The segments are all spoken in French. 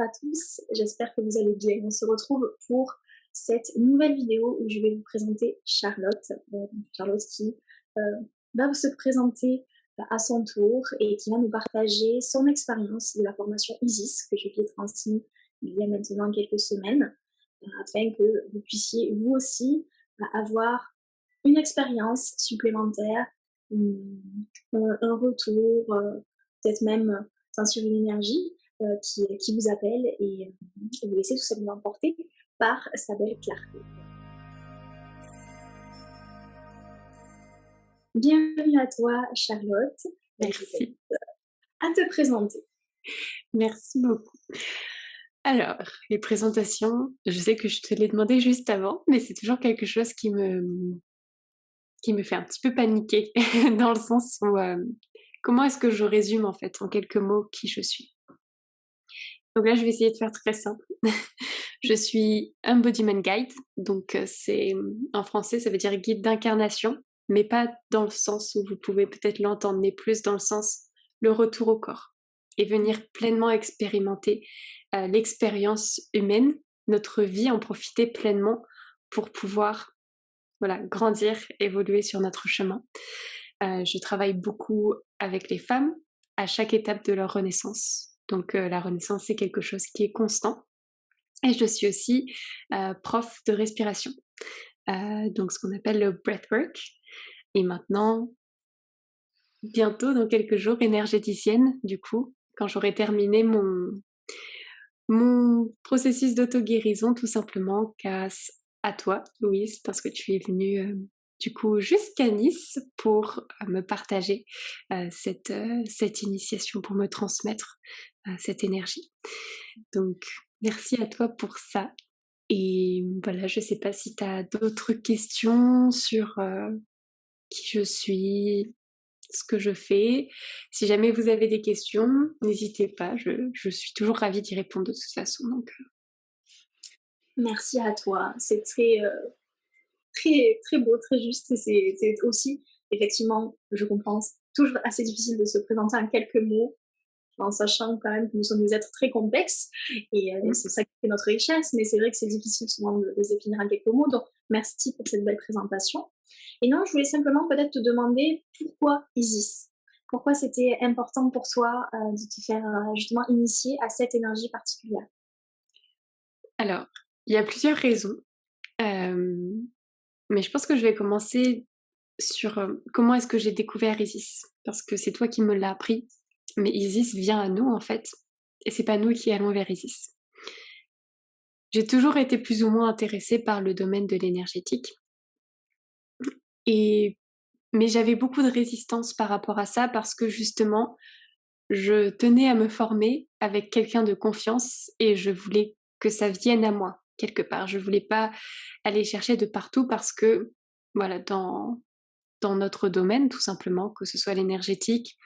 à tous, j'espère que vous allez bien. On se retrouve pour cette nouvelle vidéo où je vais vous présenter Charlotte. Charlotte qui euh, va se présenter à son tour et qui va nous partager son expérience de la formation ISIS que je lui ai transmise il y a maintenant quelques semaines afin que vous puissiez vous aussi avoir une expérience supplémentaire, un retour, peut-être même sentir une énergie qui vous appelle et vous laisser tout simplement porter par sa belle clarté. Bienvenue à toi, Charlotte. Je Merci, t'invite à te présenter. merci beaucoup. Alors, les présentations, je sais que je te l'ai demandé juste avant, mais c'est toujours quelque chose qui me fait un petit peu paniquer dans le sens où, comment est-ce que je résume en fait en quelques mots qui je suis? Donc là, je vais essayer de faire très simple. Je suis embodiment guide, donc en français, ça veut dire guide d'incarnation, mais pas dans le sens où vous pouvez peut-être l'entendre, mais plus dans le sens le retour au corps et venir pleinement expérimenter l'expérience humaine, notre vie, en profiter pleinement pour pouvoir voilà, grandir, évoluer sur notre chemin. Je travaille beaucoup avec les femmes à chaque étape de leur renaissance. Donc la renaissance, c'est quelque chose qui est constant. Et je suis aussi prof de respiration, donc ce qu'on appelle le breathwork. Et maintenant, bientôt, dans quelques jours, énergéticienne, du coup, quand j'aurai terminé mon processus d'auto-guérison, tout simplement, grâce à toi, Louise, parce que tu es venue du coup jusqu'à Nice pour me partager cette initiation, pour me transmettre cette énergie. Donc, merci à toi pour ça. Et voilà, je sais pas si tu as d'autres questions sur qui je suis, ce que je fais. Si jamais vous avez des questions, n'hésitez pas, je suis toujours ravie d'y répondre de toute façon. Donc, Merci à toi. C'est très beau, très juste. C'est aussi, effectivement, je comprends, c'est toujours assez difficile de se présenter en quelques mots en sachant quand même que nous sommes des êtres très complexes et c'est ça qui fait notre richesse, mais c'est vrai que c'est difficile souvent de se définir en quelques mots, donc merci pour cette belle présentation. Et non, je voulais simplement peut-être te demander pourquoi Isis. Pourquoi c'était important pour toi de te faire justement initier à cette énergie particulière. alors, il y a plusieurs raisons, mais je pense que je vais commencer sur comment est-ce que j'ai découvert Isis, parce que c'est toi qui me l'as appris, mais Isis vient à nous en fait, et c'est pas nous qui allons vers Isis. J'ai toujours été plus ou moins intéressée par le domaine de l'énergétique, et mais j'avais beaucoup de résistance par rapport à ça parce que justement, je tenais à me former avec quelqu'un de confiance et je voulais que ça vienne à moi, quelque part. Je voulais pas aller chercher de partout parce que, voilà, dans notre domaine, tout simplement, que ce soit l'énergétique,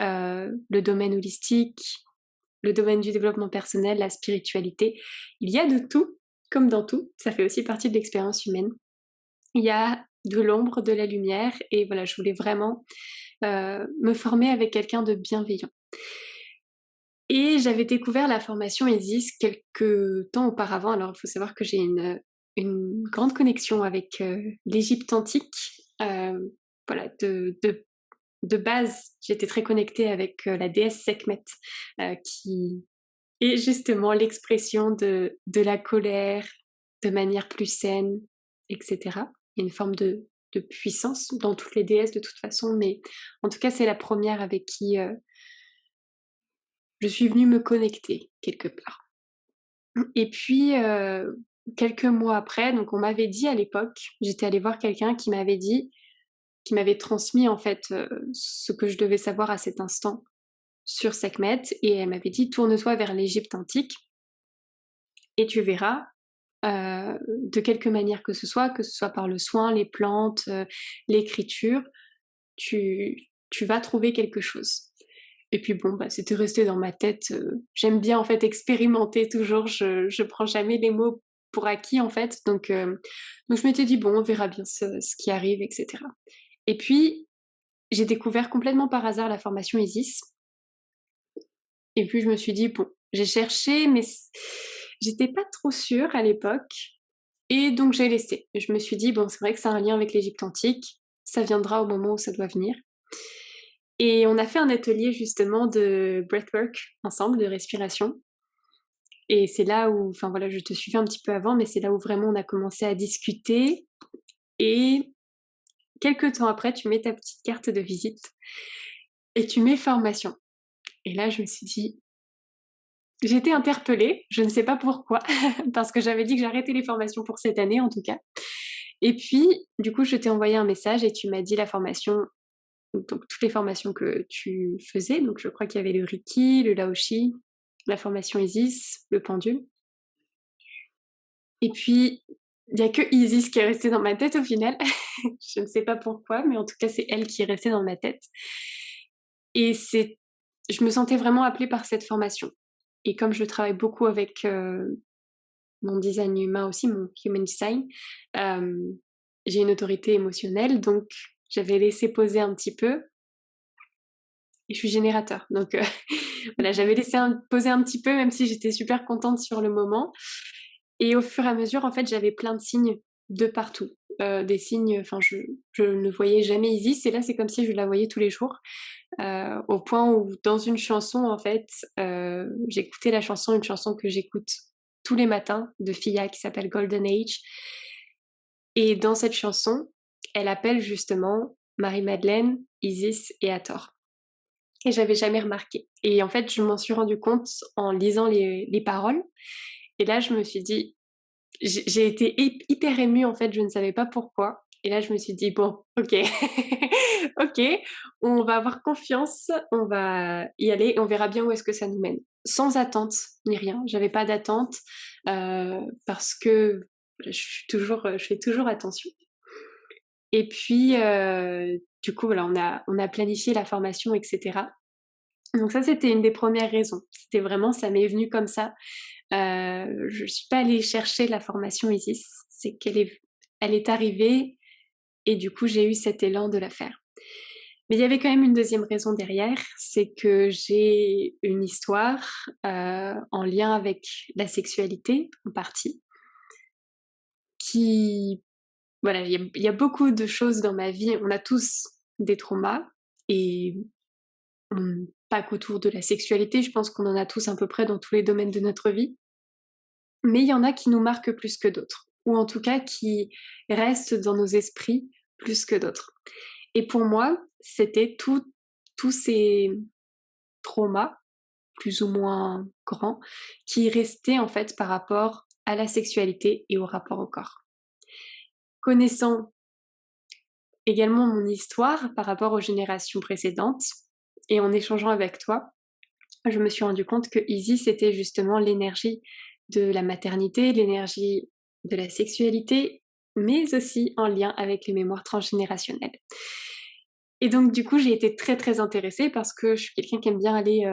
le domaine holistique, le domaine du développement personnel, la spiritualité, il y a de tout, comme dans tout. Ça fait aussi partie de l'expérience humaine. Il y a de l'ombre, de la lumière et voilà, je voulais vraiment, me former avec quelqu'un de bienveillant. Et j'avais découvert la formation Isis quelque temps auparavant. Alors, il faut savoir que j'ai une grande connexion avec l'Égypte antique. Voilà, de base, j'étais très connectée avec la déesse Sekhmet, qui est justement l'expression de la colère de manière plus saine, etc. Il y a une forme de puissance dans toutes les déesses de toute façon, mais en tout cas, c'est la première avec qui je suis venue me connecter quelque part. Et puis, quelques mois après, donc on m'avait dit à l'époque, j'étais allée voir quelqu'un qui m'avait transmis en fait ce que je devais savoir à cet instant sur Sekhmet, et elle m'avait dit tourne-toi vers l'Égypte antique et tu verras de quelque manière que ce soit par le soin, les plantes, l'écriture, tu vas trouver quelque chose. Et puis bon, bah, c'était resté dans ma tête. J'aime bien en fait expérimenter toujours. Je prends jamais les mots pour acquis en fait. Donc je m'étais dit bon, on verra bien ce qui arrive, etc. Et puis j'ai découvert complètement par hasard la formation Isis. Et puis je me suis dit bon, J'ai cherché, mais j'étais pas trop sûre à l'époque. Et donc j'ai laissé. Je me suis dit, bon, c'est vrai que ça a un lien avec l'Égypte antique, ça viendra au moment où ça doit venir. Et on a fait un atelier justement de breathwork ensemble, de respiration. Et c'est là où, enfin voilà, je te suivais un petit peu avant, mais c'est là où vraiment on a commencé à discuter. Et quelques temps après, tu mets ta petite carte de visite et tu mets formation. Et là, je me suis dit, j'étais interpellée, je ne sais pas pourquoi, parce que j'avais dit que j'arrêtais les formations pour cette année en tout cas. Et puis, du coup, je t'ai envoyé un message et tu m'as dit la formation, donc toutes les formations que tu faisais. Donc, je crois qu'il y avait le Reiki, le Laoshi, la formation Isis, le pendule. Et puis, il n'y a que Isis qui est restée dans ma tête au final. Je ne sais pas pourquoi, mais en tout cas, c'est elle qui est restée dans ma tête. Et je me sentais vraiment appelée par cette formation. Et comme je travaille beaucoup avec mon design humain aussi, mon human design, j'ai une autorité émotionnelle, donc j'avais laissé poser un petit peu. Et je suis générateur, donc voilà, j'avais laissé poser un petit peu, même si j'étais super contente sur le moment. Et au fur et à mesure, en fait, j'avais plein de signes de partout. Des signes, enfin, je ne voyais jamais Isis, et là, c'est comme si je la voyais tous les jours. Au point où, dans une chanson, en fait, j'écoutais la chanson, une chanson que j'écoute tous les matins de Fia qui s'appelle Golden Age. Et dans cette chanson, elle appelle justement Marie-Madeleine, Isis et Hathor. Et j'avais jamais remarqué. Et en fait, je m'en suis rendu compte en lisant les paroles. Et là, je me suis dit, j'ai été hyper émue en fait, je ne savais pas pourquoi. Et là, je me suis dit, bon, ok, ok, on va avoir confiance, on va y aller et on verra bien où est-ce que ça nous mène. Sans attente ni rien. J'avais pas d'attente parce que je fais toujours attention. Et puis, du coup, voilà, on a planifié la formation, etc. Donc ça, c'était une des premières raisons. C'était vraiment, ça m'est venu comme ça. Je ne suis pas allée chercher la formation Isis. C'est elle est arrivée et du coup, j'ai eu cet élan de la faire. Mais il y avait quand même une deuxième raison derrière, c'est que j'ai une histoire en lien avec la sexualité, en partie, qui... Voilà, il y a beaucoup de choses dans ma vie. On a tous des traumas et pas qu'autour de la sexualité, je pense qu'on en a tous à peu près dans tous les domaines de notre vie. Mais il y en a qui nous marquent plus que d'autres, ou en tout cas qui restent dans nos esprits plus que d'autres. Et pour moi, c'était tous ces traumas, plus ou moins grands, qui restaient en fait par rapport à la sexualité et au rapport au corps. Connaissant également mon histoire par rapport aux générations précédentes, et en échangeant avec toi, je me suis rendu compte que Isis c'était justement l'énergie de la maternité, l'énergie de la sexualité, mais aussi en lien avec les mémoires transgénérationnelles. Et donc du coup, j'ai été très très intéressée parce que je suis quelqu'un qui aime bien aller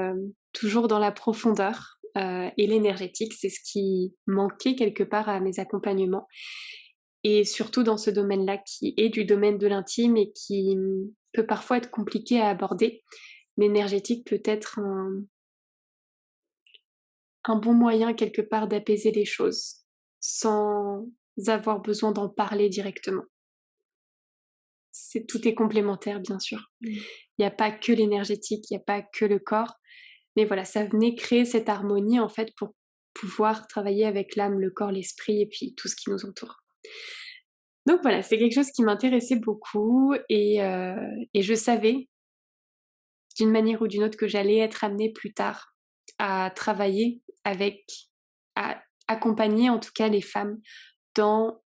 toujours dans la profondeur et l'énergétique, c'est ce qui manquait quelque part à mes accompagnements. Et surtout dans ce domaine-là qui est du domaine de l'intime et qui peut parfois être compliqué à aborder. L'énergétique peut être un bon moyen quelque part d'apaiser les choses sans avoir besoin d'en parler directement. Tout est complémentaire, bien sûr. Il n'y a pas que l'énergétique, il n'y a pas que le corps. Mais voilà, ça venait créer cette harmonie en fait pour pouvoir travailler avec l'âme, le corps, l'esprit et puis tout ce qui nous entoure. Donc voilà, c'est quelque chose qui m'intéressait beaucoup et je savais d'une manière ou d'une autre que j'allais être amenée plus tard à travailler avec, à accompagner en tout cas les femmes dans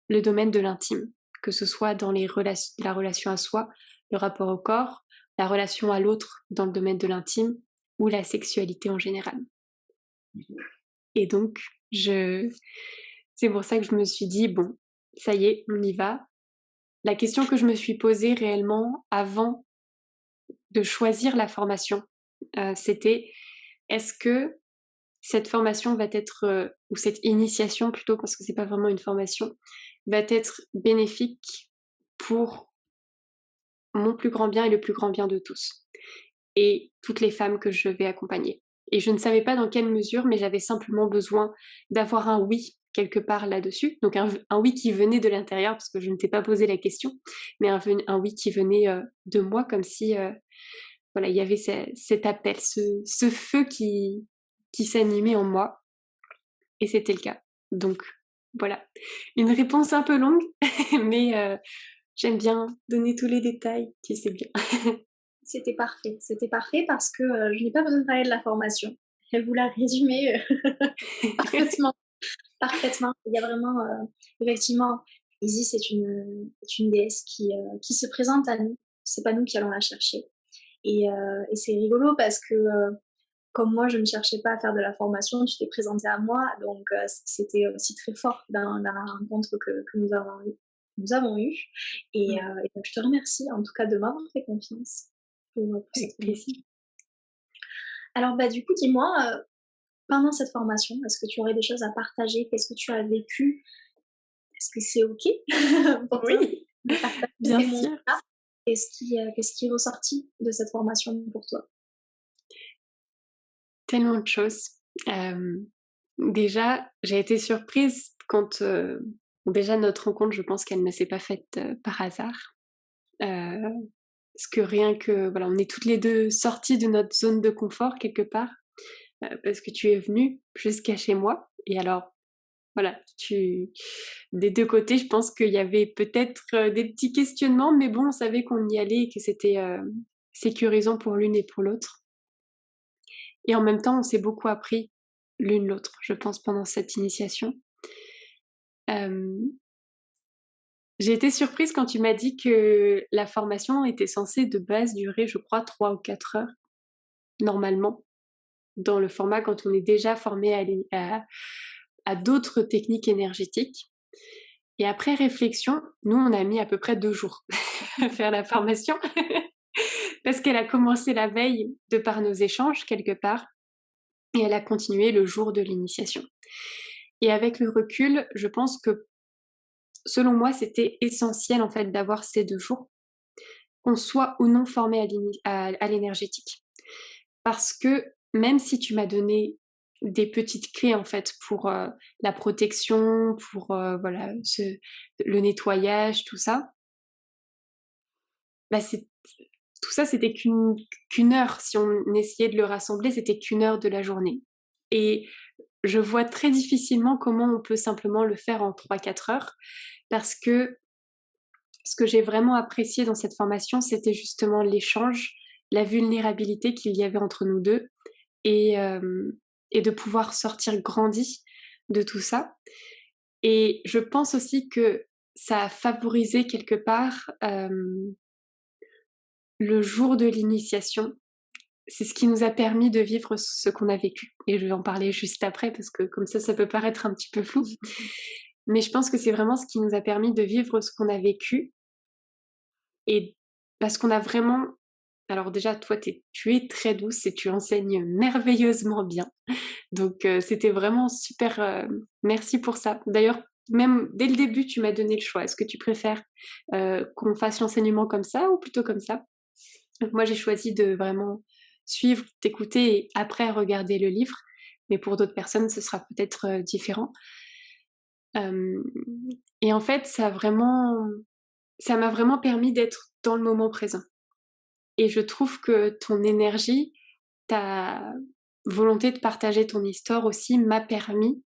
le domaine de l'intime, que ce soit dans la relation à soi, le rapport au corps, la relation à l'autre dans le domaine de l'intime ou la sexualité en général. Et donc, c'est pour ça que je me suis dit, bon, ça y est, on y va. La question que je me suis posée réellement avant de choisir la formation, c'était est-ce que cette formation va être, ou cette initiation plutôt, parce que c'est pas vraiment une formation, va être bénéfique pour mon plus grand bien et le plus grand bien de tous, et toutes les femmes que je vais accompagner. et je ne savais pas dans quelle mesure, mais j'avais simplement besoin d'avoir un oui quelque part là-dessus. Donc un oui qui venait de l'intérieur, parce que je ne t'ai pas posé la question, mais un oui qui venait de moi, comme si voilà, il y avait cet appel, ce feu qui s'animait en moi, et c'était le cas. Donc voilà, une réponse un peu longue, mais j'aime bien donner tous les détails, tu sais bien. C'était parfait parce que je n'ai pas besoin de parler de la formation. Elle vous l'a résumé parfaitement, parfaitement. Il y a vraiment, effectivement, Isis est une déesse qui se présente à nous. C'est pas nous qui allons la chercher. Et c'est rigolo parce que comme moi, je ne cherchais pas à faire de la formation, tu t'es présenté à moi, donc c'était aussi très fort dans la rencontre que nous avons eue. Et donc, je te remercie en tout cas de m'avoir fait confiance pour cette Avec plaisir. Alors, bah, du coup, dis-moi, pendant cette formation, est-ce que tu aurais des choses à partager? Qu'est-ce que tu as vécu? Est-ce que c'est OK pour toi Oui, de partager bien ces sûr. moments-là? Qu'est-ce qui est ressorti de cette formation pour toi? Tellement de choses. Déjà, j'ai été surprise quand déjà notre rencontre, je pense qu'elle ne s'est pas faite par hasard. Parce que rien que voilà, on est toutes les deux sorties de notre zone de confort quelque part, parce que tu es venue jusqu'à chez moi. Et alors, voilà, des deux côtés, je pense qu'il y avait peut-être des petits questionnements, mais bon, on savait qu'on y allait et que c'était sécurisant pour l'une et pour l'autre. Et en même temps, on s'est beaucoup appris l'une l'autre, je pense, pendant cette initiation. J'ai été surprise quand tu m'as dit que la formation était censée de base durer, je crois, 3 ou 4 heures, normalement, dans le format quand on est déjà formé à d'autres techniques énergétiques. Et après réflexion, nous, on a mis à peu près 2 jours à faire la formation, parce qu'elle a commencé la veille de par nos échanges, quelque part, et elle a continué le jour de l'initiation. Et avec le recul, je pense que, selon moi, c'était essentiel, en fait, d'avoir ces 2 jours, qu'on soit ou non formé à l'énergétique. Parce que même si tu m'as donné des petites clés, en fait, pour la protection, pour voilà, le nettoyage, tout ça, bah tout ça, c'était qu'une heure. Si on essayait de le rassembler, c'était qu'une heure de la journée. Et je vois très difficilement comment on peut simplement le faire en 3-4 heures, parce que ce que j'ai vraiment apprécié dans cette formation, c'était justement l'échange, la vulnérabilité qu'il y avait entre nous deux, et, euh, et de pouvoir sortir grandi de tout ça. Et je pense aussi que ça a favorisé quelque part le jour de l'initiation. C'est ce qui nous a permis de vivre ce qu'on a vécu. Et je vais en parler juste après, parce que comme ça peut paraître un petit peu flou. Mais je pense que c'est vraiment ce qui nous a permis de vivre ce qu'on a vécu. Et parce qu'on a vraiment... Alors déjà, toi, tu es très douce et tu enseignes merveilleusement bien. Donc c'était vraiment super. Merci pour ça. D'ailleurs, même dès le début, tu m'as donné le choix. Est-ce que tu préfères qu'on fasse l'enseignement comme ça ou plutôt comme ça? Donc moi, j'ai choisi de vraiment suivre, t'écouter et après regarder le livre. Mais pour d'autres personnes, ce sera peut-être différent. Et en fait, ça m'a vraiment permis d'être dans le moment présent. Et je trouve que ton énergie, ta volonté de partager ton histoire aussi m'a permis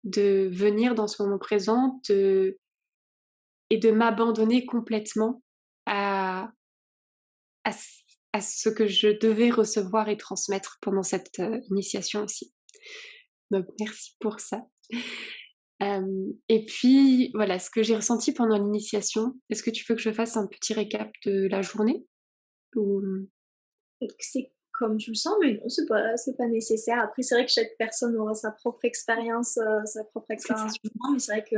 de venir dans ce moment présent et de m'abandonner complètement à, à, à ce que je devais recevoir et transmettre pendant cette initiation aussi. Donc merci pour ça. Et puis voilà, ce que j'ai ressenti pendant l'initiation, est-ce que tu veux que je fasse un petit récap de la journée ou... C'est comme tu le sens, mais non, c'est pas nécessaire. Après, c'est vrai que chaque personne aura sa propre expérience du moment, mais c'est vrai que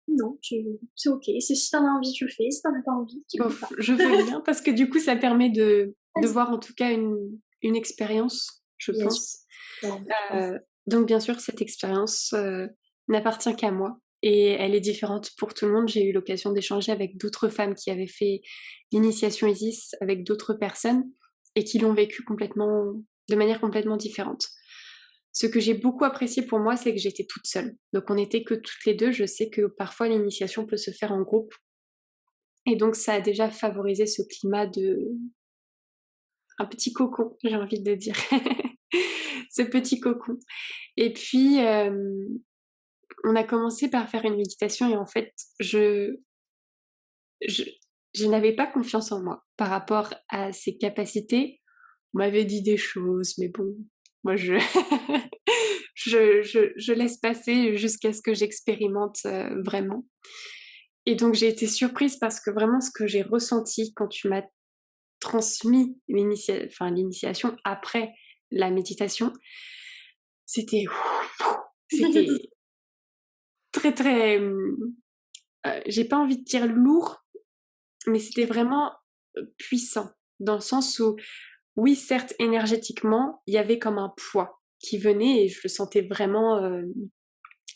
non, c'est OK. Si t'en as envie, tu le fais. Si t'en as pas envie, tu le fais pas. Je veux bien, parce que du coup, ça permet de Vas-y. voir en tout cas une expérience, je Bien sûr. pense. Ouais, Donc bien sûr, cette expérience n'appartient qu'à moi et elle est différente pour tout le monde. J'ai eu l'occasion d'échanger avec d'autres femmes qui avaient fait l'initiation Isis avec d'autres personnes et qui l'ont vécu complètement de manière complètement différente. Ce que j'ai beaucoup apprécié pour moi, c'est que j'étais toute seule. Donc on n'était que toutes les deux. Je sais que parfois l'initiation peut se faire en groupe. Et donc ça a déjà favorisé ce climat de... un petit cocon, j'ai envie de dire. Ce petit cocon. Et puis, on a commencé par faire une méditation et en fait, je, je n'avais pas confiance en moi par rapport à ses capacités. On m'avait dit des choses, mais bon, moi je laisse passer jusqu'à ce que j'expérimente vraiment. Et donc j'ai été surprise parce que vraiment ce que j'ai ressenti quand tu m'as transmis l'initiation après la méditation, c'était c'était très très, j'ai pas envie de dire lourd, mais c'était vraiment puissant dans le sens où oui, certes, énergétiquement, il y avait comme un poids qui venait et je le sentais vraiment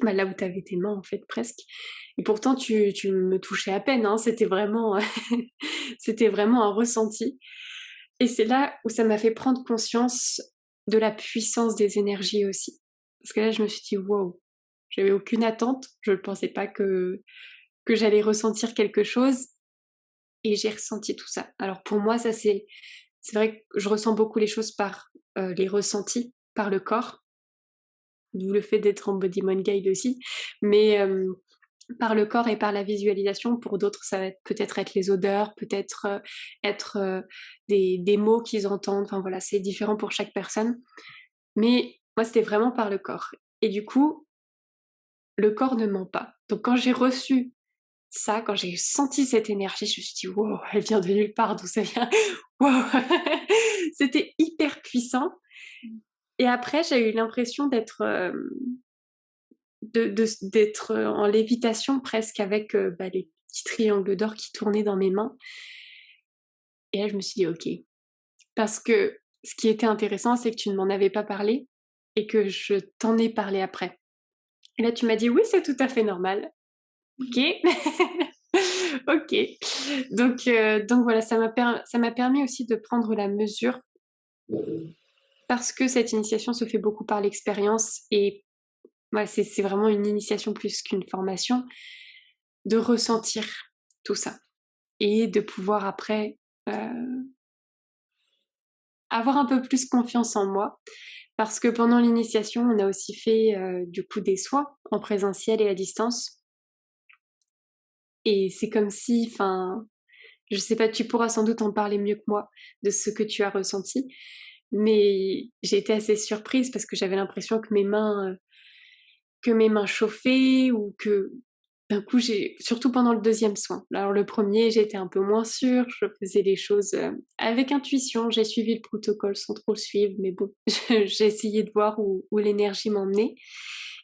là où tu avais tes mains, en fait, presque. Et pourtant, tu me touchais à peine, hein, c'était vraiment, c'était vraiment un ressenti. Et c'est là où ça m'a fait prendre conscience de la puissance des énergies aussi. Parce que là, je me suis dit, wow, j'avais aucune attente, je ne pensais pas que j'allais ressentir quelque chose et j'ai ressenti tout ça. Alors pour moi, ça c'est vrai que je ressens beaucoup les choses par les ressentis, par le corps, d'où le fait d'être en body mind guide aussi, mais par le corps et par la visualisation. Pour d'autres, ça va peut-être être les odeurs, peut-être être des mots qu'ils entendent. Enfin voilà, c'est différent pour chaque personne. Mais moi, c'était vraiment par le corps. Et du coup, le corps ne ment pas. Donc quand j'ai reçu ça, quand j'ai senti cette énergie, je me suis dit, wow, elle vient de nulle part, d'où ça vient? Wow. C'était hyper puissant. Et après, j'ai eu l'impression d'être en lévitation presque avec les petits triangles d'or qui tournaient dans mes mains. Et là, je me suis dit, ok. Parce que ce qui était intéressant, c'est que tu ne m'en avais pas parlé et que je t'en ai parlé après. Et là, tu m'as dit, oui, c'est tout à fait normal. Ok. Ok. Donc voilà, ça m'a permis aussi de prendre la mesure parce que cette initiation se fait beaucoup par l'expérience et ouais, c'est vraiment une initiation plus qu'une formation, de ressentir tout ça et de pouvoir après avoir un peu plus confiance en moi. Parce que pendant l'initiation, on a aussi fait du coup des soins en présentiel et à distance. Et c'est comme si, enfin, je sais pas, tu pourras sans doute en parler mieux que moi de ce que tu as ressenti. Mais j'ai été assez surprise parce que j'avais l'impression que mes mains chauffaient ou que d'un coup, surtout pendant le deuxième soin. Alors le premier, j'étais un peu moins sûre, je faisais les choses avec intuition, j'ai suivi le protocole sans trop le suivre, mais bon, j'ai essayé de voir où l'énergie m'emmenait.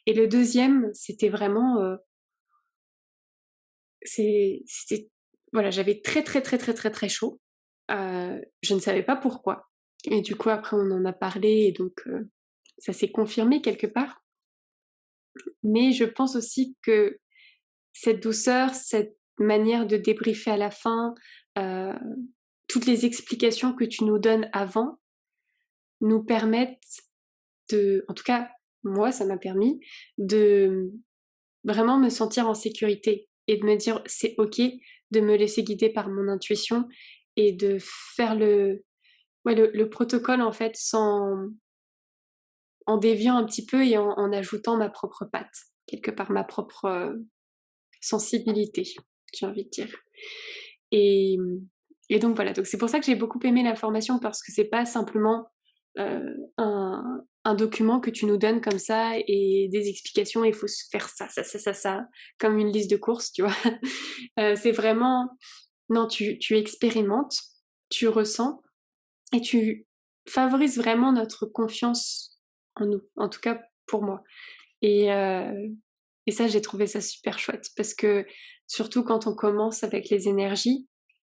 Et le deuxième, c'était vraiment, c'était, voilà, j'avais très très très très très très chaud. Je ne savais pas pourquoi. Et du coup, après, on en a parlé et donc ça s'est confirmé quelque part. Mais je pense aussi que cette douceur, cette manière de débriefer à la fin, heu, toutes les explications que tu nous donnes avant, nous permettent en tout cas, moi, ça m'a permis de vraiment me sentir en sécurité et de me dire: «C'est OK», de me laisser guider par mon intuition et de faire le protocole, en fait, en déviant un petit peu et en ajoutant ma propre patte, quelque part, ma propre, sensibilité, j'ai envie de dire. Et, et donc voilà, donc c'est pour ça que j'ai beaucoup aimé la formation parce que c'est pas simplement un document que tu nous donnes comme ça et des explications, il faut faire ça, ça, ça, ça, ça, comme une liste de courses, tu vois. C'est vraiment, non, tu expérimentes, tu ressens et tu favorises vraiment notre confiance en nous, en tout cas pour moi. Et, euh, et ça, j'ai trouvé ça super chouette parce que surtout quand on commence avec les énergies,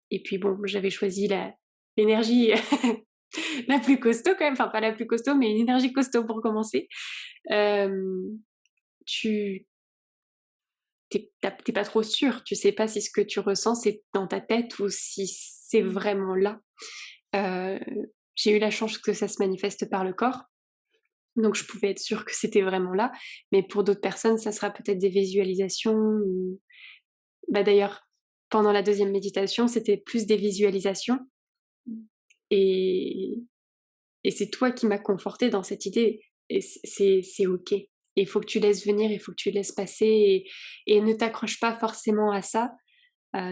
et puis bon, j'avais choisi l'énergie la plus costaud quand même, enfin pas la plus costaud, mais une énergie costaud pour commencer. Euh, tu t'es pas trop sûr, tu sais pas si ce que tu ressens c'est dans ta tête ou si c'est vraiment là. Euh, j'ai eu la chance que ça se manifeste par le corps. Donc je pouvais être sûre que c'était vraiment là. Mais pour d'autres personnes, ça sera peut-être des visualisations ou d'ailleurs, pendant la deuxième méditation, c'était plus des visualisations Mmh. et et c'est toi qui m'as confortée dans cette idée et c'est OK. Il faut que tu laisses venir, il faut que tu laisses passer et ne t'accroche pas forcément à ça.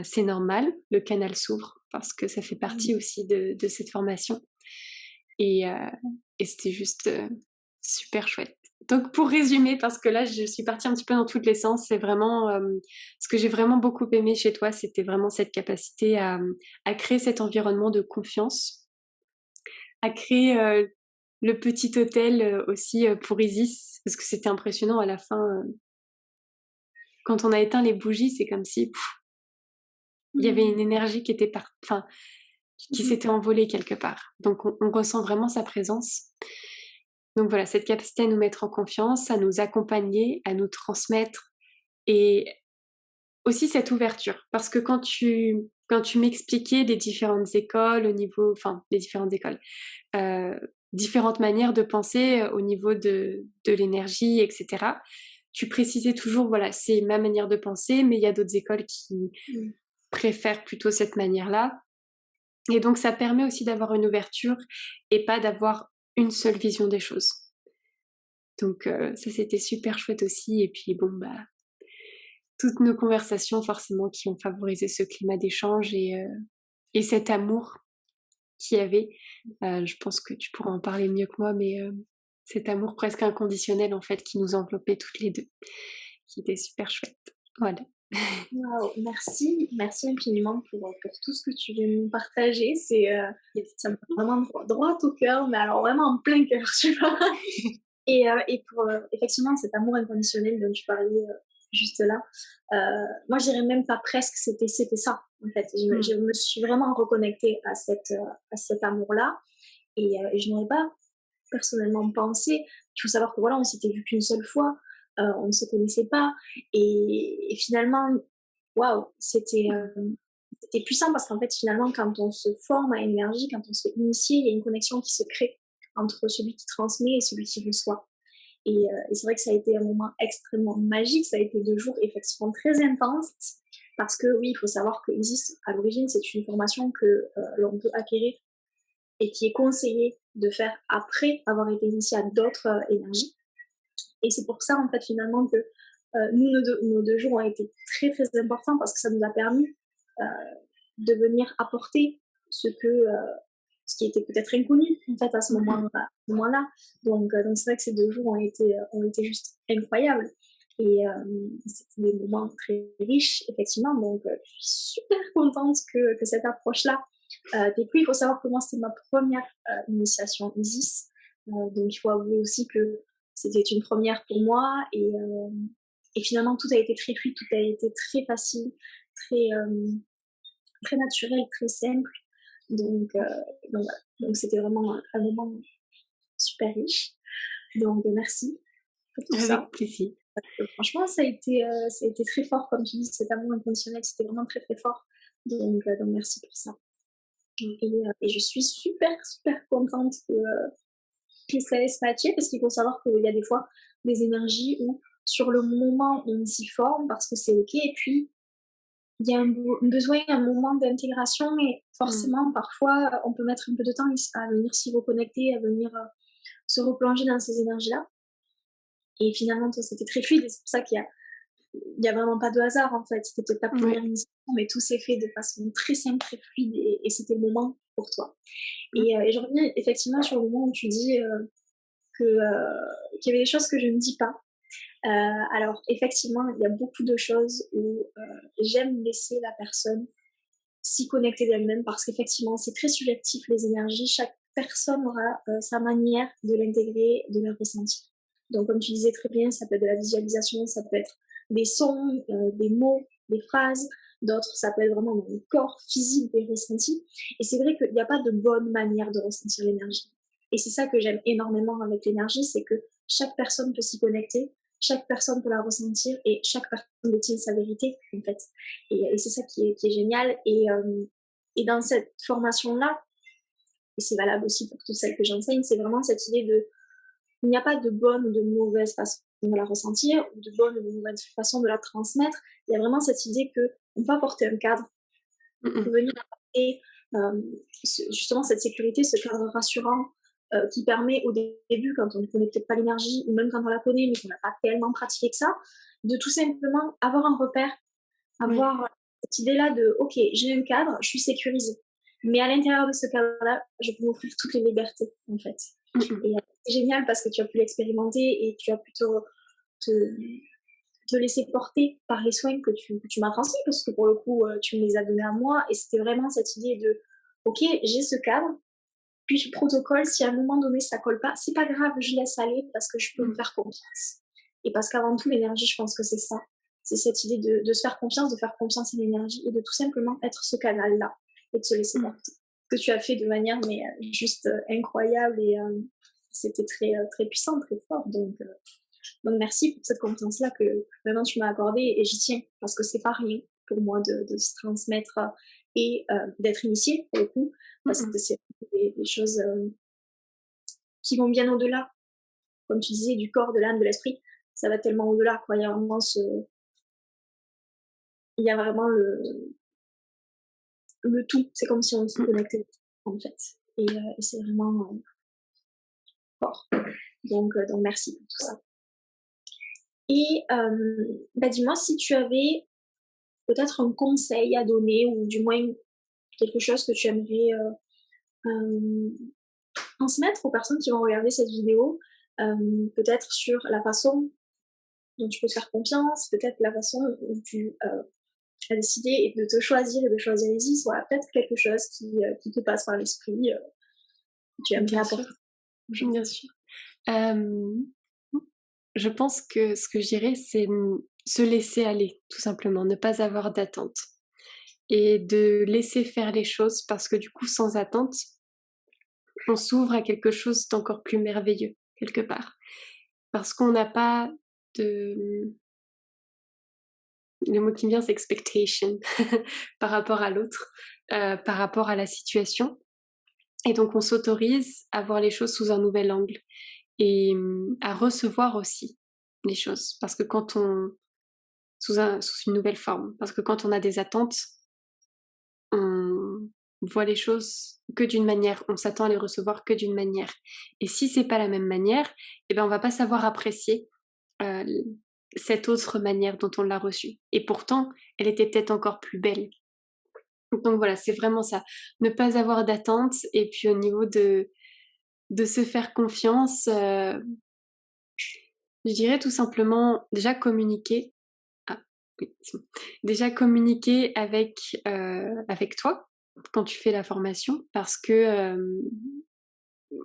C'est normal, le canal s'ouvre parce que ça fait Mmh. partie aussi de cette formation et heu et c'était juste, super chouette. Donc pour résumer, parce que là je suis partie un petit peu dans tous les sens, c'est vraiment, ce que j'ai vraiment beaucoup aimé chez toi, c'était vraiment cette capacité à créer cet environnement de confiance, à créer, le petit hôtel, aussi, pour Isis, parce que c'était impressionnant à la fin, quand on a éteint les bougies, c'est comme si il y avait Mmh. une énergie qui était enfin, qui Mmh. s'était envolée quelque part. Donc on ressent vraiment sa présence. Donc voilà, cette capacité à nous mettre en confiance, à nous accompagner, à nous transmettre et aussi cette ouverture. Parce que quand tu m'expliquais les différentes écoles au niveau enfin les différentes écoles, heu, différentes manières de penser, au niveau de l'énergie et cetera, tu précisais toujours, voilà, c'est ma manière de penser, mais il y a d'autres écoles qui Mmh. préfèrent plutôt cette manière-là. Et donc ça permet aussi d'avoir une ouverture et pas d'avoir une seule vision des choses. Donc ça c'était super chouette aussi et puis bon, toutes nos conversations forcément qui ont favorisé ce climat d'échange et cet amour qu'il y avait. Je pense que tu pourras en parler mieux que moi, mais cet amour presque inconditionnel en fait qui nous enveloppait toutes les 2, qui était super chouette. Voilà. Waouh, merci, merci infiniment pour tout ce que tu viens de nous partager. Yes. Ça me va vraiment droit au cœur, mais alors vraiment en plein cœur, tu vois? Et pour, effectivement cet amour inconditionnel dont tu parlais, juste là, moi je dirais même pas presque, c'était ça, en fait. Je Mmh. me suis vraiment reconnectée à cet amour-là et je n'aurais pas personnellement pensé. Il faut savoir que voilà, on s'était vu qu'une seule fois, on ne se connaissait pas et finalement, waouh, Mmh. c'était puissant parce qu'en fait, finalement, quand on se forme à énergie, quand on se fait initier, il y a une connexion qui se crée entre celui qui transmet et celui qui reçoit. Et c'est vrai que ça a été un moment extrêmement magique. Ça a été 2 jours effectivement très intenses parce que oui, il faut savoir que Isis, à l'origine, c'est une formation que l'on peut acquérir et qui est conseillé de faire après avoir été initié à d'autres énergies. Et c'est pour ça, en fait, finalement, que nous, nos 2 jours ont été très, très importants parce que ça nous a permis euh, de venir apporter ce qui était peut-être inconnu, en fait, à ce Mmh mh. moment-là. Donc c'est vrai que ces 2 jours ont été juste incroyables. Et c'était des moments très riches, effectivement. Donc, je suis super contente que cette approche-là t'ait plu. Il faut savoir que moi, c'était ma première initiation Isis. Donc, il faut avouer aussi que c'était une première pour moi. Et finalement, tout a été très fluide, tout a été très facile, très, très naturel, très simple. Donc, euh, donc voilà. Donc, c'était vraiment un moment super riche. Donc, merci pour tout ça. Avec plaisir. Franchement, ça a été très fort, comme tu dis, cet amour inconditionnel, c'était vraiment très, très fort. Donc merci pour ça. Mmh. Et je suis super, super contente que ça ait se matché parce qu'il faut savoir qu'il y a des fois des énergies où, sur le moment, on s'y forme parce que c'est OK. Et puis, il y a un besoin, un moment d'intégration, mais Mmh. forcément, parfois, on peut mettre un peu de temps à venir s'y reconnecter, à venir se replonger dans ces énergies-là. Et finalement, toi, c'était très fluide et c'est pour ça il y a vraiment pas de hasard en fait. C'était peut-être ta Ouais. première initiation, mais tout s'est fait de façon très simple, très fluide et c'était le moment pour toi. Mmh. Et je reviens effectivement sur le moment où tu dis qu'il y avait des choses que je ne dis pas. Alors effectivement, il y a beaucoup de choses où j'aime laisser la personne s'y connecter d'elle-même parce qu'effectivement, c'est très subjectif les énergies. Chaque personne aura sa manière de l'intégrer, de la ressentir. Donc, comme tu disais très bien, ça peut être de la visualisation, ça peut être des sons, des mots, des phrases. D'autres, ça peut être vraiment dans le corps physique des ressentis. Et c'est vrai qu'il n'y a pas de bonne manière de ressentir l'énergie. Et c'est ça que j'aime énormément avec l'énergie, c'est que chaque personne peut s'y connecter, chaque personne peut la ressentir et chaque personne détient sa vérité, en fait. Et c'est ça qui est génial. Et dans cette formation-là, et c'est valable aussi pour toutes celles que j'enseigne, c'est vraiment cette idée de il n'y a pas de bonne ou de mauvaise façon de la ressentir ou de bonne ou de mauvaise façon de la transmettre. Il y a vraiment cette idée qu'on peut apporter un cadre, Mmh on peut mh. venir apporter justement cette sécurité, ce cadre rassurant qui permet au début, quand on ne connaît peut-être pas l'énergie, ou même quand on la connaît mais qu'on n'a pas tellement pratiqué que ça, de tout simplement avoir un repère, Oui. avoir cette idée-là de ok, j'ai un cadre, je suis sécurisée. Mais à l'intérieur de ce cadre-là, je peux m'offrir toutes les libertés, en fait. Mmh mh. Et c'est génial parce que tu as pu l'expérimenter et tu as pu te, te laisser porter par les soins que tu m'as transmis, parce que pour le coup, tu me les as donnés à moi. Et c'était vraiment cette idée de, ok, j'ai ce cadre, puis je protocole, si à un moment donné ça colle pas, c'est pas grave, je laisse aller parce que je peux me Mmh. faire confiance. Et parce qu'avant tout, l'énergie, je pense que c'est ça. C'est cette idée de se faire confiance, de faire confiance à l'énergie et de tout simplement être ce canal-là et de se laisser Mmh. porter. Ce que tu as fait de manière mais juste incroyable et c'était très puissant, très fort. Donc merci pour cette confiance-là que maintenant tu m'as accordée et j'y tiens parce que c'est pas rien pour moi de se transmettre et d'être initiée pour le coup Mmh parce mh. que c'est des choses qui vont bien au-delà, comme tu disais, du corps, de l'âme, de l'esprit. Ça va tellement au-delà, quoi. Il y a vraiment le tout. C'est comme si on se Mmh. connectait, en fait. Et c'est vraiment fort. Donc merci pour tout ça. Et bah, dis-moi si tu avais peut-être un conseil à donner ou du moins quelque chose que tu aimerais transmettre aux personnes qui vont regarder cette vidéo, peut-être sur la façon dont tu peux te faire confiance, peut-être la façon dont tu as décidé de te choisir et de choisir Isis, voilà, peut-être quelque chose qui te passe par l'esprit, que tu aimerais Bien sûr, apporter aux gens. bien sûr. Hem, je pense que ce que je dirais, c'est, se laisser aller, tout simplement, ne pas avoir d'attente et de laisser faire les choses parce que du coup, sans attente, on s'ouvre à quelque chose d'encore plus merveilleux, quelque part. Parce qu'on n'a pas de, le mot qui me vient, c'est expectation par rapport à l'autre, par rapport à la situation et donc on s'autorise à voir les choses sous un nouvel angle et à recevoir aussi les choses parce que quand on sous une nouvelle forme, parce que quand on a des attentes, on voit les choses que d'une manière, on s'attend à les recevoir que d'une manière et si c'est pas la même manière et ben, on va pas savoir apprécier, heu, cette autre manière dont on l'a reçue et pourtant, elle était peut-être encore plus belle. Donc voilà, c'est vraiment ça, ne pas avoir d'attente et puis au niveau de se faire confiance, je dirais tout simplement déjà communiquer. Ah oui, c'est bon. Déjà communiquer avec toi, quand tu fais la formation parce que,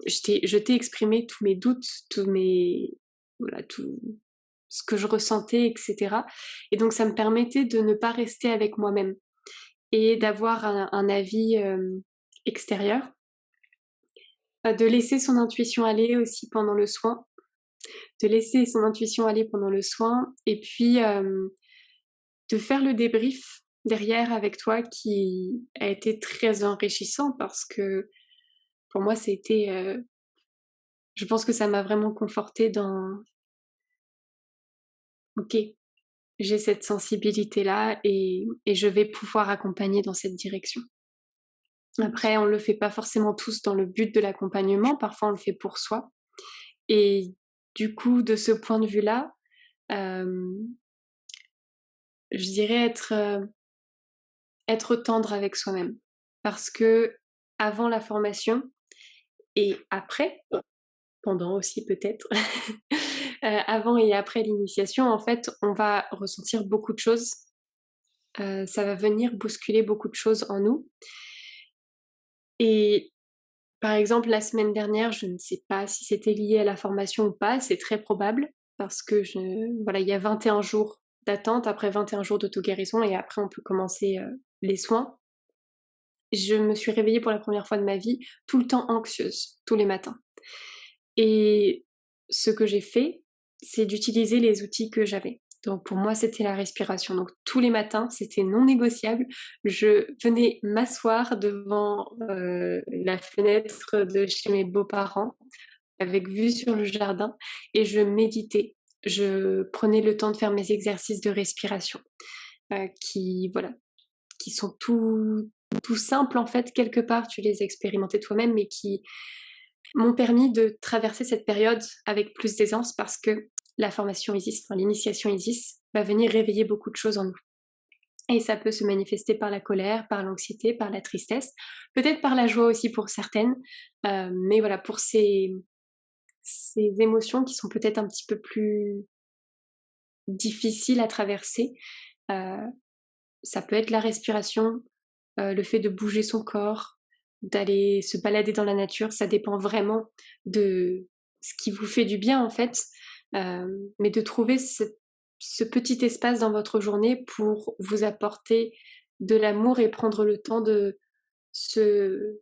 je t'ai exprimé tous mes doutes, tous mes voilà, tout ce que je ressentais et cetera et donc ça me permettait de ne pas rester avec moi-même et d'avoir un avis, extérieur, de laisser son intuition aller aussi pendant le soin, de laisser son intuition aller pendant le soin et puis, de faire le débrief derrière avec toi qui a été très enrichissant parce que pour moi c'était, je pense que ça m'a vraiment confortée dans: «OK, j'ai cette sensibilité-là et je vais pouvoir accompagner dans cette direction». Bien sûr. Après on le fait pas forcément tous dans le but de l'accompagnement, parfois on le fait pour soi et du coup de ce point de vue-là, hem, je dirais être tendre avec soi-même. Parce que avant la formation et après, pendant aussi peut-être, avant et après l'initiation, en fait, on va ressentir beaucoup de choses. Ça va venir bousculer beaucoup de choses en nous. Et par exemple, la semaine dernière, je ne sais pas si c'était lié à la formation ou pas, c'est très probable parce que voilà, il y a 21 jours d'attente, après 21 jours d'auto-guérison et après on peut commencer les soins. Je me suis réveillée pour la première fois de ma vie tout le temps anxieuse, tous les matins. Et ce que j'ai fait, c'est d'utiliser les outils que j'avais. Donc pour moi, c'était la respiration. Donc tous les matins, c'était non négociable. Je venais m'asseoir devant la fenêtre de chez mes beaux-parents, avec vue sur le jardin, et je méditais. Je prenais le temps de faire mes exercices de respiration, voilà, qui sont tout simples en fait, quelque part, tu les as expérimentés toi-même, mais qui m'ont permis de traverser cette période avec plus d'aisance parce que la formation Isis, enfin, l'initiation Isis, va venir réveiller beaucoup de choses en nous. Et ça peut se manifester par la colère, par l'anxiété, par la tristesse, peut-être par la joie aussi pour certaines, mais voilà, pour ces émotions qui sont peut-être un petit peu plus difficiles à traverser, euh, ça peut être la respiration, le fait de bouger son corps, d'aller se balader dans la nature, ça dépend vraiment de ce qui vous fait du bien en fait, mais de trouver ce petit espace dans votre journée pour vous apporter de l'amour et prendre le temps de se,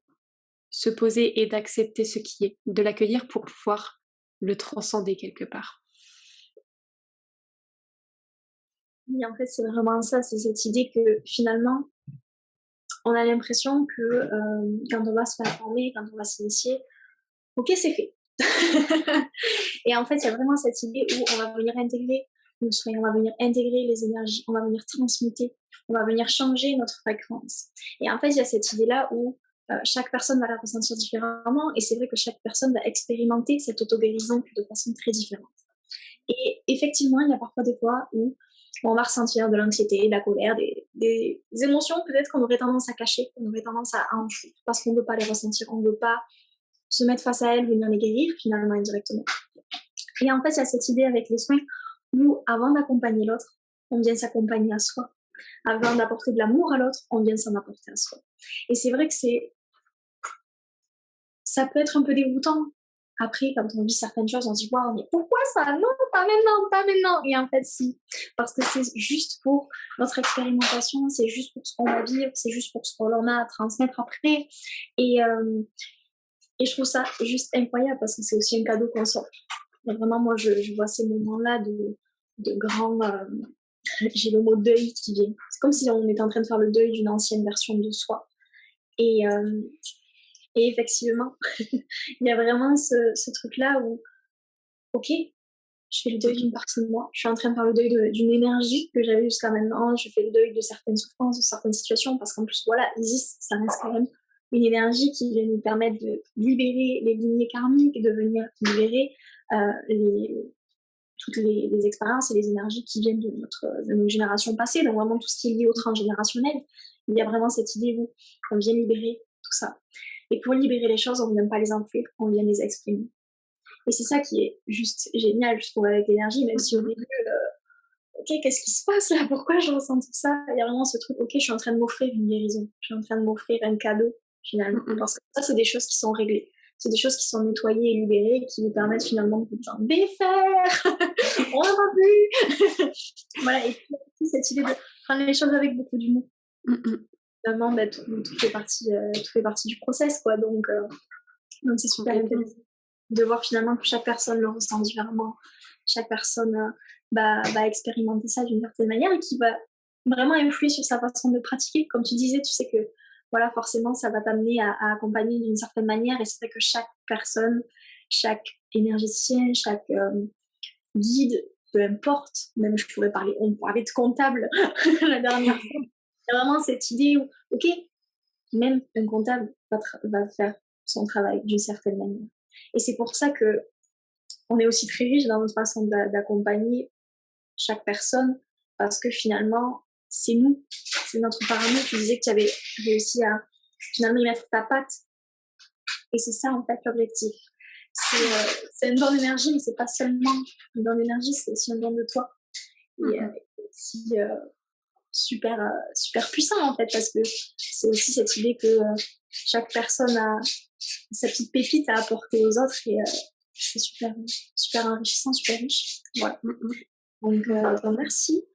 se poser et d'accepter ce qui est, de l'accueillir pour pouvoir le transcender quelque part. Oui, en fait, c'est vraiment ça, c'est cette idée que finalement, on a l'impression que quand on va se faire former, quand on va s'initier, ok, c'est fait. Et en fait, il y a vraiment cette idée où on va venir intégrer nos soins, on va venir intégrer les énergies, on va venir transmuter, on va venir changer notre fréquence. Et en fait, il y a cette idée-là où chaque personne va la ressentir différemment, et c'est vrai que chaque personne va expérimenter cette auto-guérison de façon très différente. Et effectivement, il y a parfois des fois où on va ressentir de l'anxiété, de la colère, des émotions peut-être qu'on aurait tendance à cacher, qu'on aurait tendance à enfuir, parce qu'on ne veut pas les ressentir, on ne veut pas se mettre face à elles, venir les guérir finalement indirectement. Et en fait, il y a cette idée avec les soins où avant d'accompagner l'autre, on vient s'accompagner à soi. Avant d'apporter de l'amour à l'autre, on vient s'en apporter à soi. Et c'est vrai que ça peut être un peu déroutant. Après, quand on vit certaines choses, on se dit waouh, mais pourquoi ça? Non, pas maintenant, pas maintenant. Et en fait, si. Parce que c'est juste pour notre expérimentation, c'est juste pour ce qu'on va vivre, c'est juste pour ce qu'on a à transmettre après. Et, euh, et je trouve ça juste incroyable parce que c'est aussi un cadeau qu'on s'offre. Vraiment, moi, je vois ces moments-là de grand. J'ai le mot deuil qui vient. C'est comme si on était en train de faire le deuil d'une ancienne version de soi. Et, euh, et effectivement, il y a vraiment ce truc-là où, ok, je fais le deuil d'une partie de moi. Je suis en train de faire le deuil d'une énergie que j'avais jusqu'à maintenant. Je fais le deuil de certaines souffrances, de certaines situations, parce qu'en plus, voilà, Isis, ça reste quand même une énergie qui vient nous permettre de libérer les lignées karmiques, de venir libérer toutes les expériences et les énergies qui viennent de nos générations passées, donc vraiment tout ce qui est lié au transgénérationnel. Il y a vraiment cette idée où on vient libérer tout ça. Et pour libérer les choses, on ne vient pas les enfouir, on vient les exprimer. Et c'est ça qui est juste génial, je trouve, avec l'énergie, même si au début, ok, qu'est-ce qui se passe là? Pourquoi je ressens tout ça? Il y a vraiment ce truc, ok, je suis en train de m'offrir une guérison, je suis en train de m'offrir un cadeau, finalement. Parce que ça, c'est des choses qui sont réglées. C'est des choses qui sont nettoyées et libérées, qui nous permettent finalement de s'en défaire. On n'en va plus. Voilà, et puis cette idée de prendre les choses avec beaucoup d'humour. Finalement, bah, tout fait partie du process, quoi. Donc c'est super intéressant de voir finalement que chaque personne le ressent différemment. Chaque personne va expérimenter ça d'une certaine manière et qui va vraiment influer sur sa façon de pratiquer. Comme tu disais, tu sais que voilà, forcément, ça va t'amener à accompagner d'une certaine manière. Et c'est vrai que chaque personne, chaque énergéticien, chaque guide, peu importe, même on parlait de comptable la dernière fois. Il y a vraiment cette idée où, ok, même un comptable va faire son travail d'une certaine manière. Et c'est pour ça que on est aussi très riche dans notre façon d'accompagner chaque personne, parce que finalement, c'est nous, c'est notre paramètre. Tu disais que tu avais réussi à finalement y mettre ta patte. Et c'est ça, en fait, l'objectif. C'est un don d'énergie, mais c'est pas seulement un don d'énergie, c'est aussi un don de toi. Et aussi super puissant, en fait, parce que c'est aussi cette idée que chaque personne a sa petite pépite à apporter aux autres et c'est super enrichissant, super riche. Voilà. Donc, merci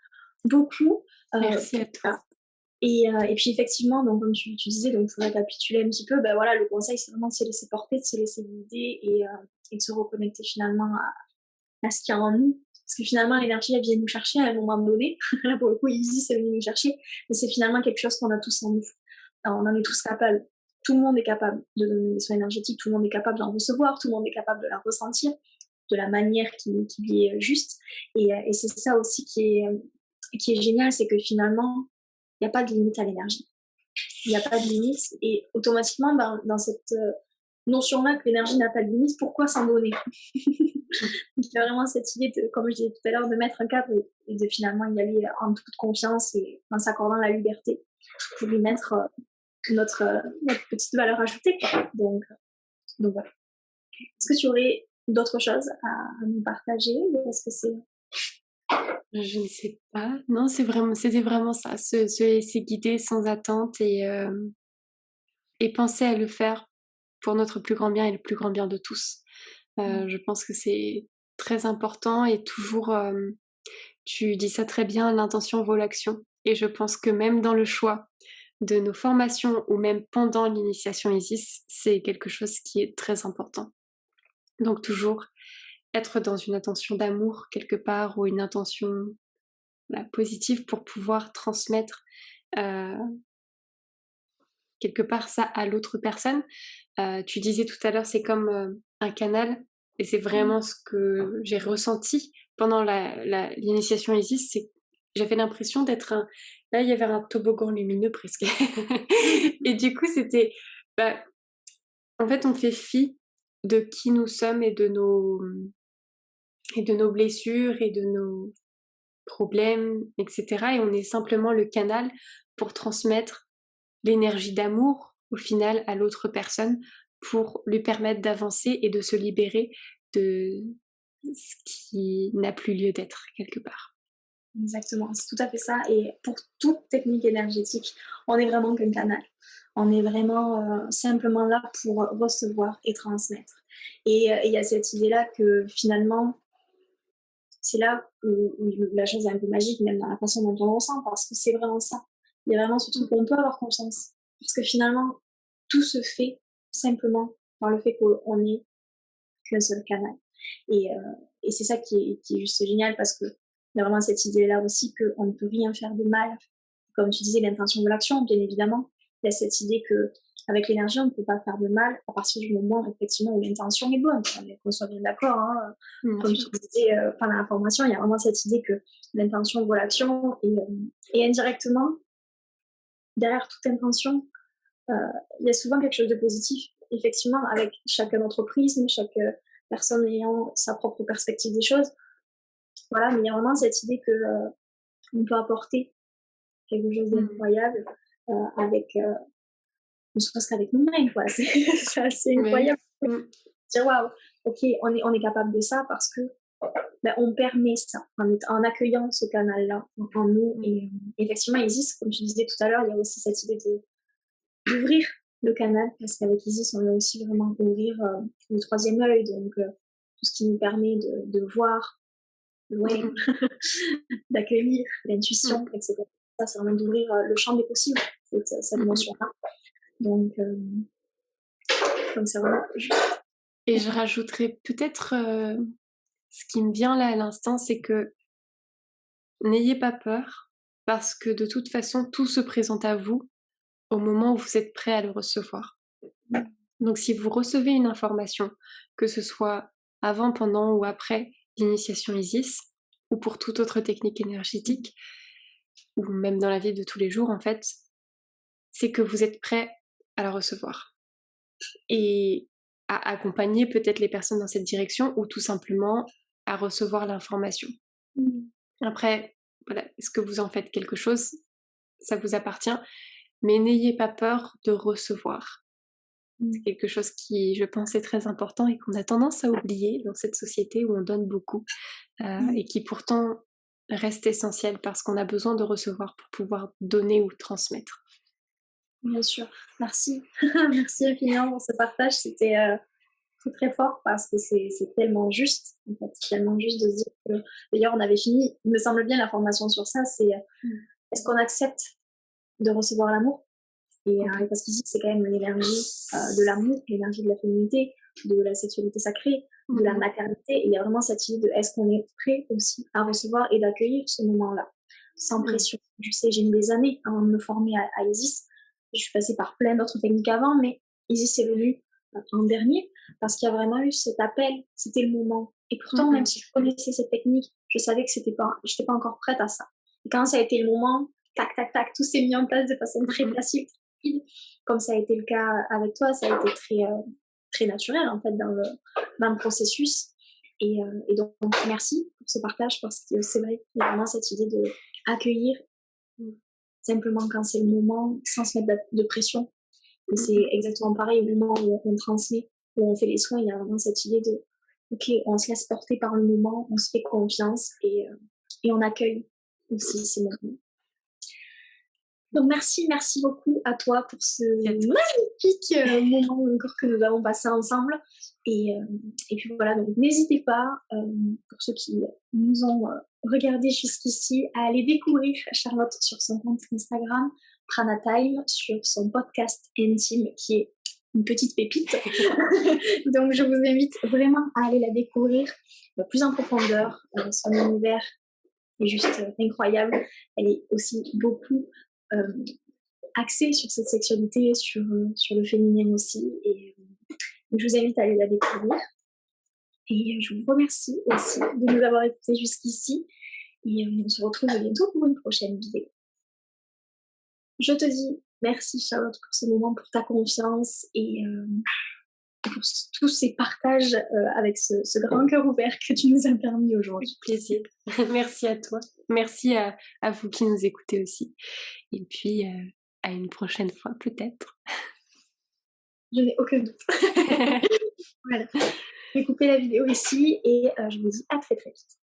beaucoup. Merci à toi. Et puis effectivement, donc, comme tu disais, donc, pour récapituler un petit peu, ben voilà, le conseil, c'est vraiment de se laisser porter, de se laisser guider et de se reconnecter finalement à ce qu'il y a en nous, Parce que finalement, l'énergie, elle vient nous chercher à un moment donné. Là, pour le coup, Isis est venu nous chercher, mais c'est finalement quelque chose qu'on a tous en nous. Alors, on en est tous capables. Tout le monde est capable de donner des soins énergétiques, tout le monde est capable d'en recevoir, tout le monde est capable de la ressentir de la manière qui lui est juste. Et c'est ça aussi qui est génial, c'est que finalement, il n'y a pas de limite à l'énergie. Il n'y a pas de limite. Et automatiquement, dans cette notion-là que l'énergie n'a pas de limite, pourquoi s'en donner? Il y a vraiment cette idée, comme je disais tout à l'heure, de mettre un cadre et de finalement y aller en toute confiance et en s'accordant la liberté pour lui mettre notre petite valeur ajoutée. Quoi. Donc voilà. Est-ce que tu aurais d'autres choses à nous partager ou est-ce que c'est... Je ne sais pas. Non, c'était vraiment ça, se laisser guider sans attente et penser à le faire pour notre plus grand bien et le plus grand bien de tous. Je pense que c'est très important et toujours, tu dis ça très bien, l'intention vaut l'action. Et je pense que même dans le choix de nos formations ou même pendant l'initiation Isis, c'est quelque chose qui est très important. Donc toujours être dans une intention d'amour quelque part ou une intention positive pour pouvoir transmettre euh, quelque part ça à l'autre personne. Tu disais tout à l'heure, c'est comme un canal et c'est vraiment ce que j'ai ressenti pendant l'initiation Isis, c'est j'avais l'impression d'être un... Là, il y avait un toboggan lumineux presque. Et du coup, c'était... Bah, en fait, on fait fi de qui nous sommes et de nos blessures et de nos problèmes, etc. Et on est simplement le canal pour transmettre l'énergie d'amour au final à l'autre personne pour lui permettre d'avancer et de se libérer de ce qui n'a plus lieu d'être quelque part. Exactement, c'est tout à fait ça. Et pour toute technique énergétique, on est vraiment qu'un canal. On est vraiment simplement là pour recevoir et transmettre. Et il y a cette idée-là que finalement, c'est là où la chose est un peu magique, même dans la façon dont on le ressent, parce que c'est vraiment ça. Il y a vraiment ce truc où on peut avoir confiance. Parce que finalement, tout se fait simplement par le fait qu'on est qu'un seul canal. Et c'est ça qui est juste génial, parce que il y a vraiment cette idée-là aussi qu'on ne peut rien faire de mal. Comme tu disais, l'intention de l'action, bien évidemment. Il y a cette idée que avec l'énergie, on ne peut pas faire de mal à partir du moment effectivement où l'intention est bonne. Qu'on soit bien d'accord. Hein. Comme tu disais pendant la formation, il y a vraiment cette idée que l'intention vaut l'action et indirectement, derrière toute intention, il y a souvent quelque chose de positif. Effectivement, avec chacun notre prisme, chaque personne ayant sa propre perspective des choses. Voilà, mais il y a vraiment cette idée que on peut apporter quelque chose d'incroyable avec ne serait-ce qu'avec nous-mêmes, quoi. C'est assez incroyable. Dire waouh, ok, on est capable de ça parce que on permet ça en accueillant ce canal-là en nous. Et effectivement, Isis, comme tu disais tout à l'heure, il y a aussi cette idée d'ouvrir le canal, parce qu'avec Isis, on va aussi vraiment ouvrir le troisième œil, donc tout ce qui nous permet de voir loin, d'accueillir l'intuition, etc. Ça, c'est vraiment d'ouvrir le champ des possibles, cette notion-là. Donc c'est vraiment juste. Et je rajouterais peut-être ce qui me vient là à l'instant, c'est que n'ayez pas peur, parce que de toute façon, tout se présente à vous au moment où vous êtes prêt à le recevoir. Donc si vous recevez une information, que ce soit avant, pendant ou après l'initiation Isis, ou pour toute autre technique énergétique, ou même dans la vie de tous les jours en fait, c'est que vous êtes prêt à la recevoir. Et à accompagner peut-être les personnes dans cette direction, ou tout simplement à recevoir l'information. Après, voilà, est-ce que vous en faites quelque chose? Ça vous appartient, mais n'ayez pas peur de recevoir. C'est quelque chose qui, je pense, est très important et qu'on a tendance à oublier dans cette société où on donne beaucoup et qui pourtant reste essentiel parce qu'on a besoin de recevoir pour pouvoir donner ou transmettre. Bien sûr, merci. Merci infiniment pour ce partage, c'était très très fort parce que c'est tellement juste, en fait, c'est tellement juste de se dire que, d'ailleurs on avait fini, il me semble bien la formation sur ça, c'est est-ce qu'on accepte de recevoir l'amour et parce qu'ici c'est quand même l'énergie de l'amour, l'énergie de la féminité, de la sexualité sacrée, de la Mmh. maternité. Et il y a vraiment cette idée de est-ce qu'on est prêt aussi à recevoir et d'accueillir ce moment-là, sans Mmh. pression. Je sais, j'ai mis des années avant de me former à Isis. Je suis passée par plein d'autres techniques avant, mais Isis est venu en dernier parce qu'il y a vraiment eu cet appel, c'était le moment. Et Mmh pourtant, même mh. si je connaissais cette technique, je savais que j'étais pas encore prête à ça. Et quand ça a été le moment, tac, tac, tac, tout s'est mis en place de façon très Mmh. facile, rapide, comme ça a été le cas avec toi, ça a été très naturel en fait dans le processus. Et donc, merci pour ce partage parce que c'est vrai qu'il y a vraiment cette idée de accueillir simplement quand c'est le moment, sans se mettre de pression. Et Mmh c'est mh. exactement pareil au moment où on transmet, où on fait les soins, il y a vraiment cette idée de ok, on se laisse porter par le moment, on se fait confiance et on accueille aussi ces moments. Donc merci beaucoup à toi pour ce Merci à toi. magnifique moment encore que nous avons passé ensemble. Et puis voilà, donc n'hésitez pas, pour ceux qui nous ont regardé jusqu'ici, à aller découvrir Charlotte sur son compte Instagram, Prana Time, sur son podcast intime qui est une petite pépite. Donc je vous invite vraiment à aller la découvrir plus en profondeur. Son univers est juste incroyable. Elle est aussi beaucoup euh, axée sur cette sexualité, sur le féminin aussi. Et je vous invite à aller la découvrir. Et je vous remercie aussi de nous avoir écoutés jusqu'ici. Et on se retrouve bientôt pour une prochaine vidéo. Je te dis merci Charlotte pour ce moment, pour ta confiance et pour tous ces partages avec ce grand cœur ouvert que tu nous as permis aujourd'hui. Plaisir. Merci à toi. Merci à vous qui nous écoutez aussi. Et puis, à une prochaine fois peut-être. Je n'ai aucun doute. Voilà. Je vais couper la vidéo ici et je vous dis à très très vite.